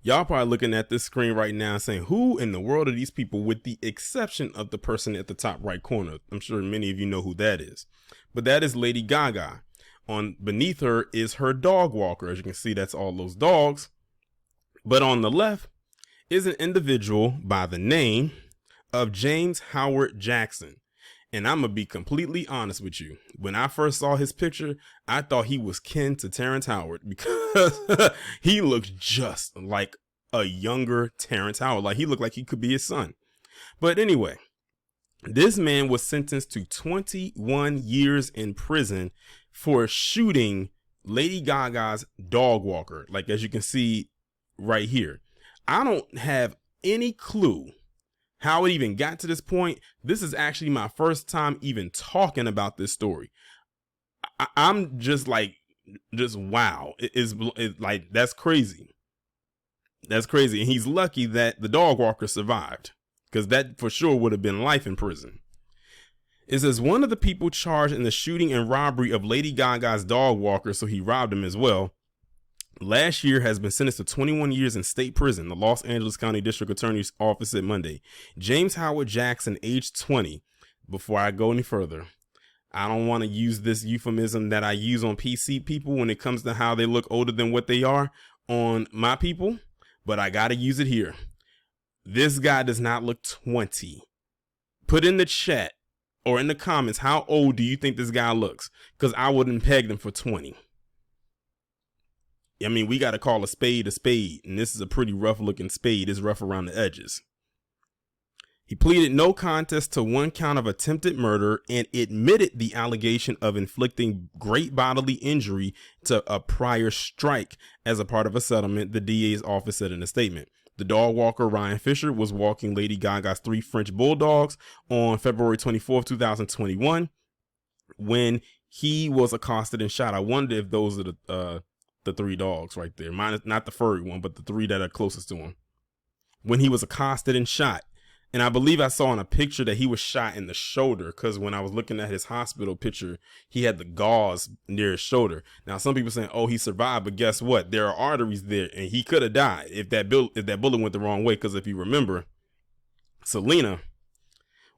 Y'all probably looking at this screen right now and saying, who in the world are these people, with the exception of the person at the top right corner? I'm sure many of you know who that is. But that is Lady Gaga. On beneath her is her dog walker. As you can see, that's all those dogs. But on the left is an individual by the name of James Howard Jackson. And I'm going to be completely honest with you. When I first saw his picture, I thought he was kin to Terrence Howard, because he looks just like a younger Terrence Howard. Like, he looked like he could be his son. But anyway, this man was sentenced to 21 years in prison for shooting Lady Gaga's dog walker. Like, as you can see right here, I don't have any clue how it even got to this point. This is actually my first time even talking about this story. I'm just wow. It's like, that's crazy. That's crazy. And he's lucky that the dog walker survived, because that for sure would have been life in prison. It says one of the people charged in the shooting and robbery of Lady Gaga's dog walker, so he robbed him as well, last year has been sentenced to 21 years in state prison, the Los Angeles County District Attorney's Office said Monday. James Howard Jackson, age 20. Before I go any further, I don't want to use this euphemism that I use on PC people when it comes to how they look older than what they are on my people, but I got to use it here. This guy does not look 20. Put in the chat or in the comments, how old do you think this guy looks? Because I wouldn't peg him for 20. I mean, we got to call a spade, and this is a pretty rough looking spade. It's rough around the edges. He pleaded no contest to one count of attempted murder and admitted the allegation of inflicting great bodily injury to a prior strike as a part of a settlement, the DA's office said in a statement. The dog walker, Ryan Fisher, was walking Lady Gaga's 3 French bulldogs on February 24th, 2021, when he was accosted and shot. I wonder if those are the 3 dogs right there. Mine is not the furry one, but the 3 that are closest to him. When he was accosted and shot. And I believe I saw in a picture that he was shot in the shoulder, because when I was looking at his hospital picture, he had the gauze near his shoulder. Now, some people saying, oh, he survived, but guess what? There are arteries there, and he could have died if that bullet went the wrong way. Because if you remember, Selena,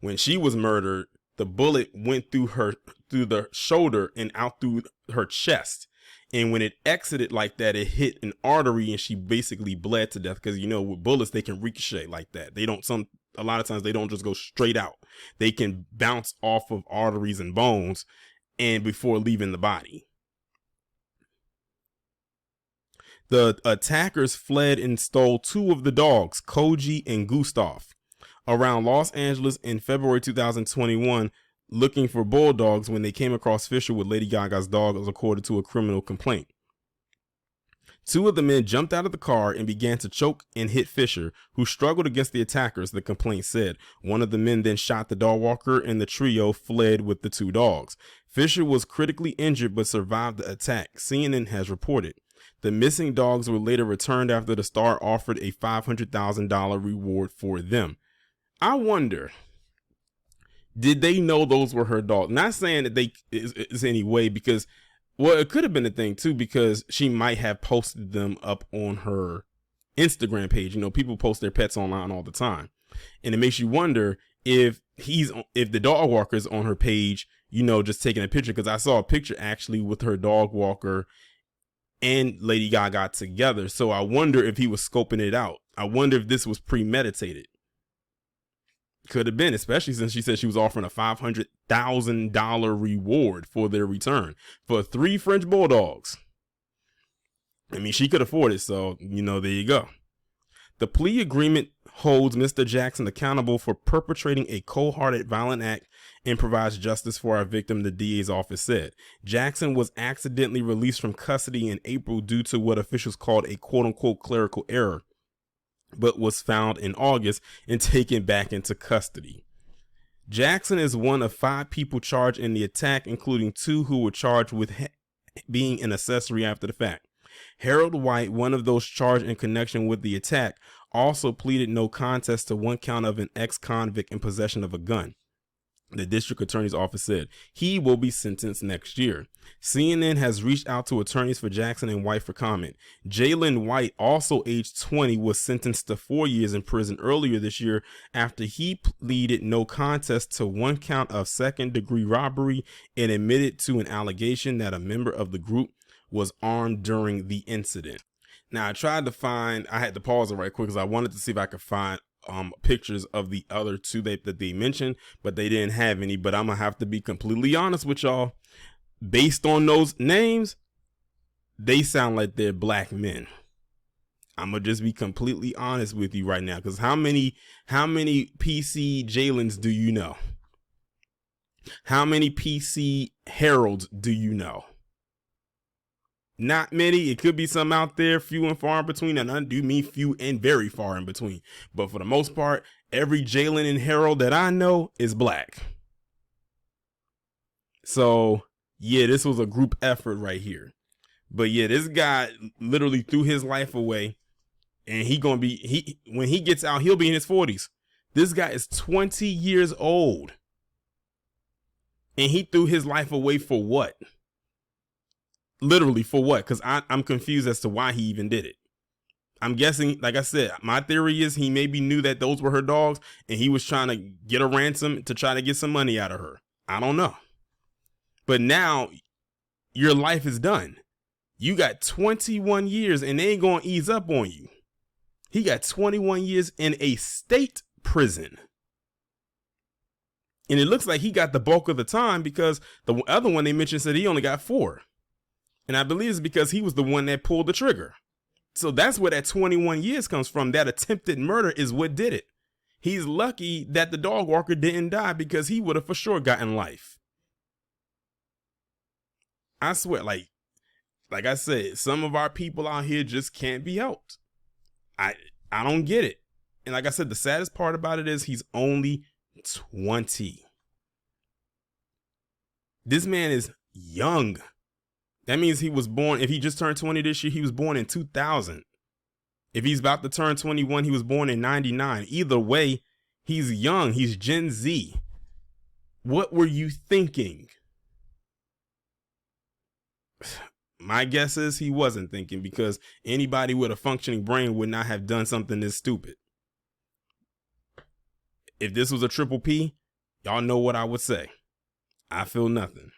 when she was murdered, the bullet went through the shoulder and out through her chest. And when it exited like that, it hit an artery and she basically bled to death. Because, with bullets, they can ricochet like that. A lot of times they don't just go straight out. They can bounce off of arteries and bones and before leaving the body. The attackers fled and stole 2 of the dogs, Koji and Gustav, around Los Angeles in February 2021, looking for bulldogs when they came across Fisher with Lady Gaga's dog, according to a criminal complaint. 2 of the men jumped out of the car and began to choke and hit Fisher, who struggled against the attackers, the complaint said. One of the men then shot the dog walker and the trio fled with the 2 dogs. Fisher was critically injured but survived the attack, CNN has reported. The missing dogs were later returned after the Star offered a $500,000 reward for them. I wonder, did they know those were her dogs? Not saying that they is any way, because, well, it could have been a thing too, because she might have posted them up on her Instagram page. People post their pets online all the time, and it makes you wonder if the dog walker is on her page, just taking a picture. Because I saw a picture actually with her dog walker and Lady Gaga together. So I wonder if he was scoping it out. I wonder if this was premeditated. Could have been, especially since she said she was offering a $500,000 reward for their return for 3 French bulldogs. I mean, she could afford it. So, there you go. The plea agreement holds Mr. Jackson accountable for perpetrating a cold-hearted violent act and provides justice for our victim, the DA's office said. Jackson was accidentally released from custody in April due to what officials called a quote-unquote clerical error, but was found in August and taken back into custody. Jackson is one of 5 people charged in the attack, including 2 who were charged with being an accessory after the fact. Harold White, one of those charged in connection with the attack, also pleaded no contest to one count of an ex-convict in possession of a gun. The district attorney's office said he will be sentenced next year. CNN has reached out to attorneys for Jackson and White for comment. Jalen White, also age 20, was sentenced to 4 years in prison earlier this year after he pleaded no contest to one count of second-degree robbery and admitted to an allegation that a member of the group was armed during the incident. Now, I had to pause it right quick because I wanted to see if I could find pictures of the other two that they mentioned, but they didn't have any. But I'm gonna have to be completely honest with y'all. Based on those names, they sound like they're black men. I'm gonna just be completely honest with you right now, because how many PC Jalen's do you know? How many PC Harold's do you know? Not many. It could be some out there, few and far in between, and I do mean few and very far in between. But for the most part, every Jalen and Harold that I know is black. So yeah, this was a group effort right here. But yeah, this guy literally threw his life away, and when he gets out, he'll be in his 40s. This guy is 20 years old, and he threw his life away for what? Literally for what? Because I'm confused as to why he even did it. I'm guessing, like I said, my theory is he maybe knew that those were her dogs and he was trying to get a ransom to try to get some money out of her. I don't know. But now your life is done. You got 21 years and they ain't going to ease up on you. He got 21 years in a state prison. And it looks like he got the bulk of the time, because the other one they mentioned said he only got 4. And I believe it's because he was the one that pulled the trigger. So that's where that 21 years comes from. That attempted murder is what did it. He's lucky that the dog walker didn't die, because he would have for sure gotten life. I swear, like I said, some of our people out here just can't be helped. I don't get it. And like I said, the saddest part about it is he's only 20. This man is young. That means he was born, if he just turned 20 this year, he was born in 2000. If he's about to turn 21, he was born in 99. Either way, he's young. He's Gen Z. What were you thinking? My guess is he wasn't thinking, because anybody with a functioning brain would not have done something this stupid. If this was a triple P, y'all know what I would say. I feel nothing.